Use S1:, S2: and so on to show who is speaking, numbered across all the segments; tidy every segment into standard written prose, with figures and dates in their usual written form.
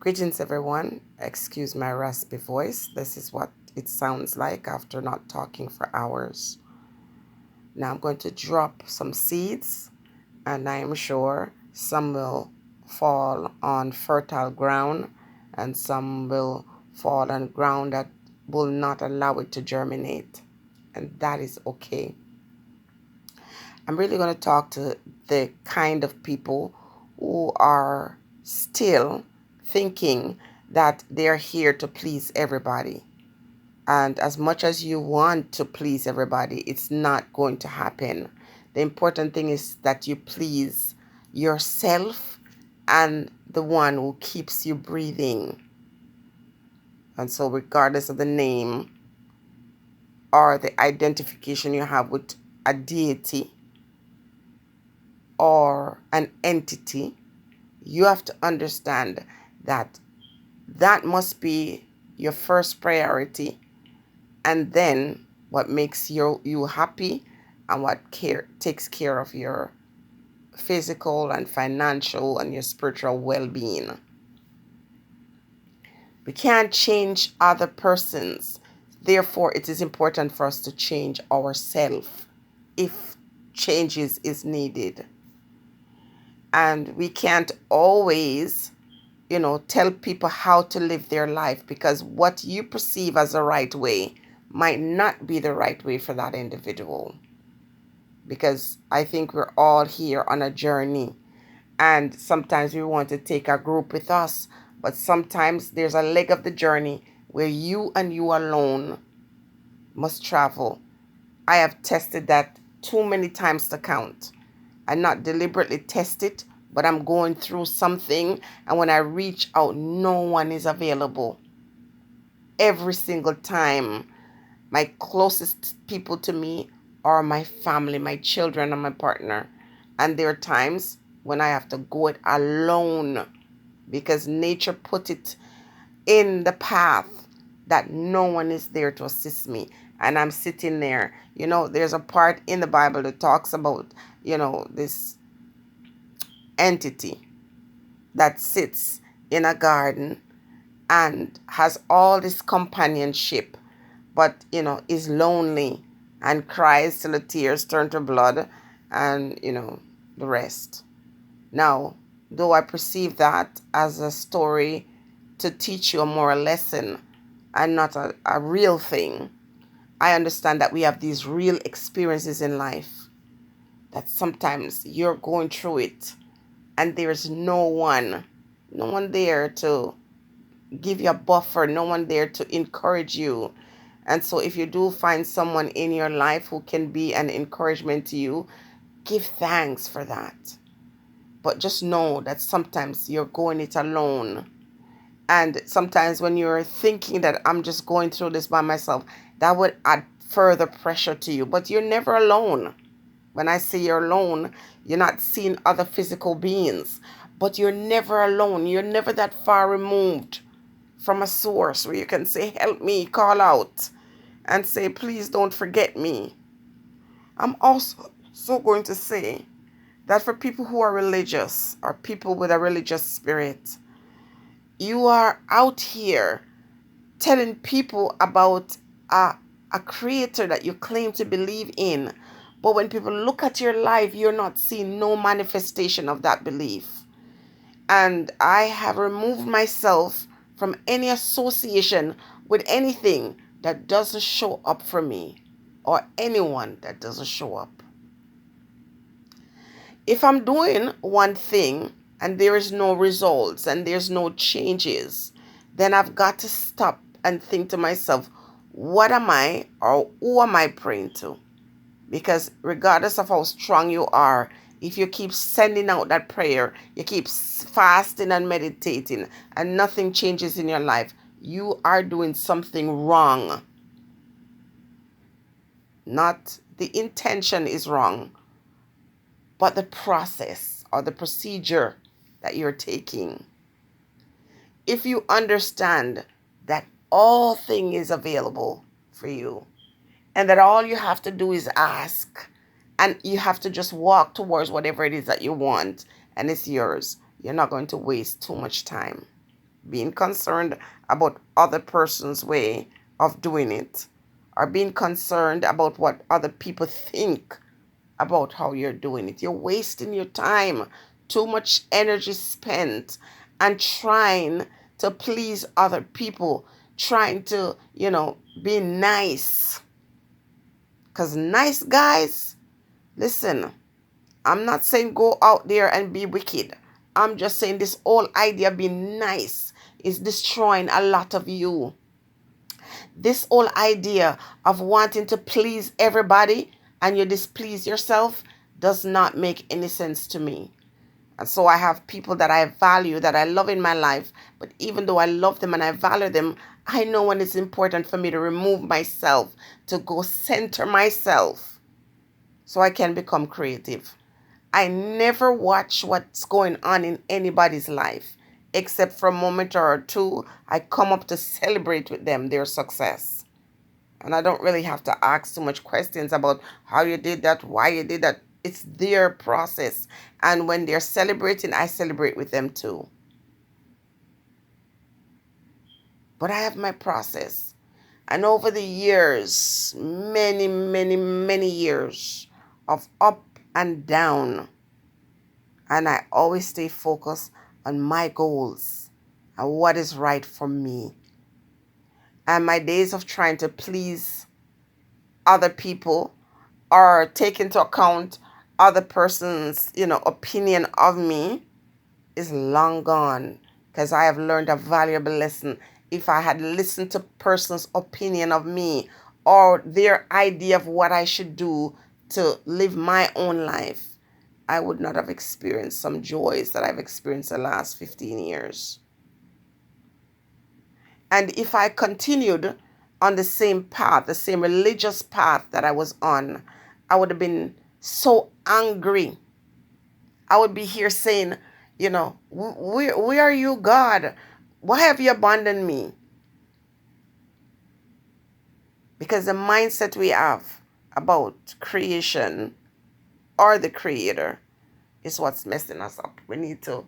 S1: Greetings, everyone. Excuse my raspy voice. This is what it sounds like after not talking for hours. Now I'm going to drop some seeds, and I am sure some will fall on fertile ground and some will fall on ground that will not allow it to germinate. And that is okay. I'm really going to talk to the kind of people who are still thinking that they're here to please everybody. And as much as you want to please everybody, it's not going to happen. The important thing is that you please yourself and the one who keeps you breathing. And so regardless of the name or the identification you have with a deity or an entity, you have to understand that that must be your first priority, and then what makes you happy and what takes care of your physical and financial and your spiritual well-being. We can't change other persons. Therefore, it is important for us to change ourselves if changes is needed. And we can't always, tell people how to live their life, because what you perceive as the right way might not be the right way for that individual. Because I think we're all here on a journey, and sometimes we want to take a group with us, but sometimes there's a leg of the journey where you and you alone must travel. I have tested that too many times to count. I not deliberately test it, but I'm going through something, and when I reach out, no one is available. Every single time, my closest people to me are my family, my children, and my partner. And there are times when I have to go it alone because nature put it in the path that no one is there to assist me. And I'm sitting there. There's a part in the Bible that talks about, this entity that sits in a garden and has all this companionship, but is lonely and cries till the tears turn to blood, and the rest. Now, though I perceive that as a story to teach you a moral lesson and not a real thing, I understand that we have these real experiences in life, that sometimes you're going through it and there's no one there to give you a buffer, no one there to encourage you. And so if you do find someone in your life who can be an encouragement to you, give thanks for that. But just know that sometimes you're going it alone. And sometimes when you're thinking that I'm just going through this by myself, that would add further pressure to you. But you're never alone. When I say you're alone, you're not seeing other physical beings. But you're never alone. You're never that far removed from a source where you can say, help me, call out, and say, please don't forget me. I'm also going to say that for people who are religious or people with a religious spirit, you are out here telling people about a creator that you claim to believe in. But when people look at your life, you're not seeing no manifestation of that belief. And I have removed myself from any association with anything that doesn't show up for me, or anyone that doesn't show up. If I'm doing one thing and there is no results and there's no changes, then I've got to stop and think to myself, what am I, or who am I praying to? Because regardless of how strong you are, if you keep sending out that prayer, you keep fasting and meditating, and nothing changes in your life, you are doing something wrong. Not the intention is wrong, but the process or the procedure that you're taking. If you understand that all things is available for you, and that all you have to do is ask, and you have to just walk towards whatever it is that you want, and it's yours, you're not going to waste too much time. being concerned about other person's way of doing it, or being concerned about what other people think about how you're doing it. You're wasting your time. Too much energy spent and trying to please other people, trying to, be nice. Because nice guys, listen, I'm not saying go out there and be wicked. I'm just saying this whole idea of being nice is destroying a lot of you. This whole idea of wanting to please everybody and you displease yourself does not make any sense to me. And so I have people that I value, that I love in my life. But even though I love them and I value them, I know when it's important for me to remove myself, to go center myself so I can become creative. I never watch what's going on in anybody's life, except for a moment or two. I come up to celebrate with them their success. And I don't really have to ask too much questions about how you did that, why you did that. It's their process. And when they're celebrating, I celebrate with them too. But I have my process. And over the years, many, many, many years of up and down, and I always stay focused on my goals and what is right for me. And my days of trying to please other people or take into account other person's, opinion of me is long gone, because I have learned a valuable lesson. If I had listened to person's opinion of me or their idea of what I should do to live my own life, I would not have experienced some joys that I've experienced the last 15 years. And if I continued on the same path, the same religious path that I was on, I would have been so angry. I would be here saying, where are you, God? Why have you abandoned me? Because the mindset we have about creation or the creator is what's messing us up. We need to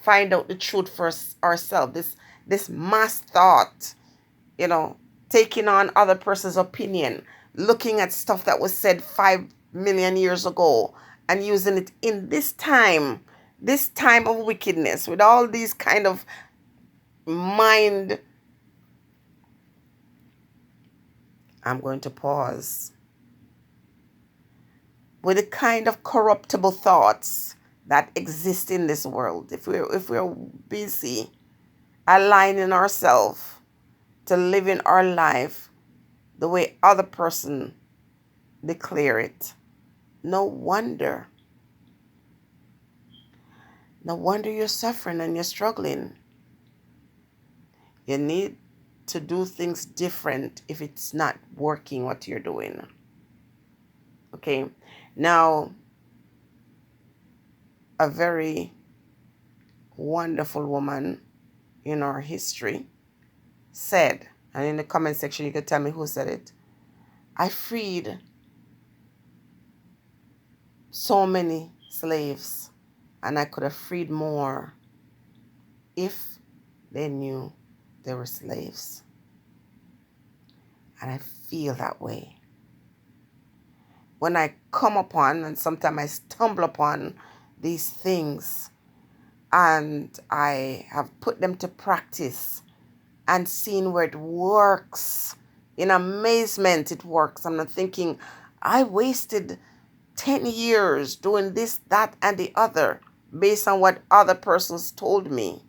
S1: find out the truth for ourselves. This mass thought, taking on other person's opinion, looking at stuff that was said 5 million years ago and using it in this time of wickedness, with all these kind of mind. I'm going to pause. With the kind of corruptible thoughts that exist in this world, if we're busy aligning ourselves to living our life the way other person declare it, no wonder you're suffering and you're struggling. You need to do things different if it's not working what you're doing. Okay, now a very wonderful woman in our history said, and in the comment section you can tell me who said it, I freed so many slaves and I could have freed more if they knew they were slaves. And I feel that way. When I come upon, and sometimes I stumble upon these things, and I have put them to practice and seen where it works. In amazement, it works. I'm not thinking, I wasted 10 years doing this, that, and the other based on what other persons told me.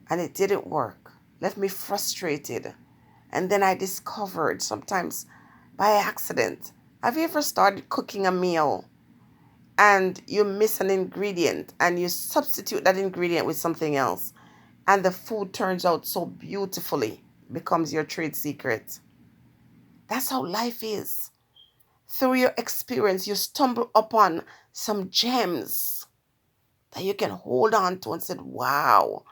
S1: And it didn't work. Left me frustrated. And then I discovered, sometimes by accident, have you ever started cooking a meal and you miss an ingredient and you substitute that ingredient with something else and the food turns out so beautifully, becomes your trade secret? That's how life is. Through your experience, you stumble upon some gems that you can hold on to and say, wow.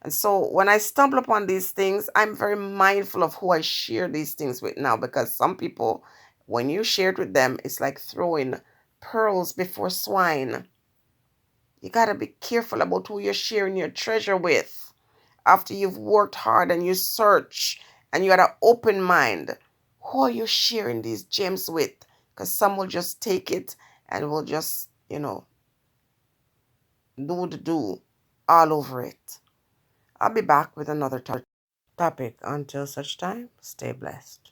S1: And so when I stumble upon these things, I'm very mindful of who I share these things with now, because some people, when you share it with them, it's like throwing pearls before swine. You got to be careful about who you're sharing your treasure with. After you've worked hard and you search and you got an open mind, who are you sharing these gems with? Because some will just take it and will just, do all over it. I'll be back with another topic. Until such time, stay blessed.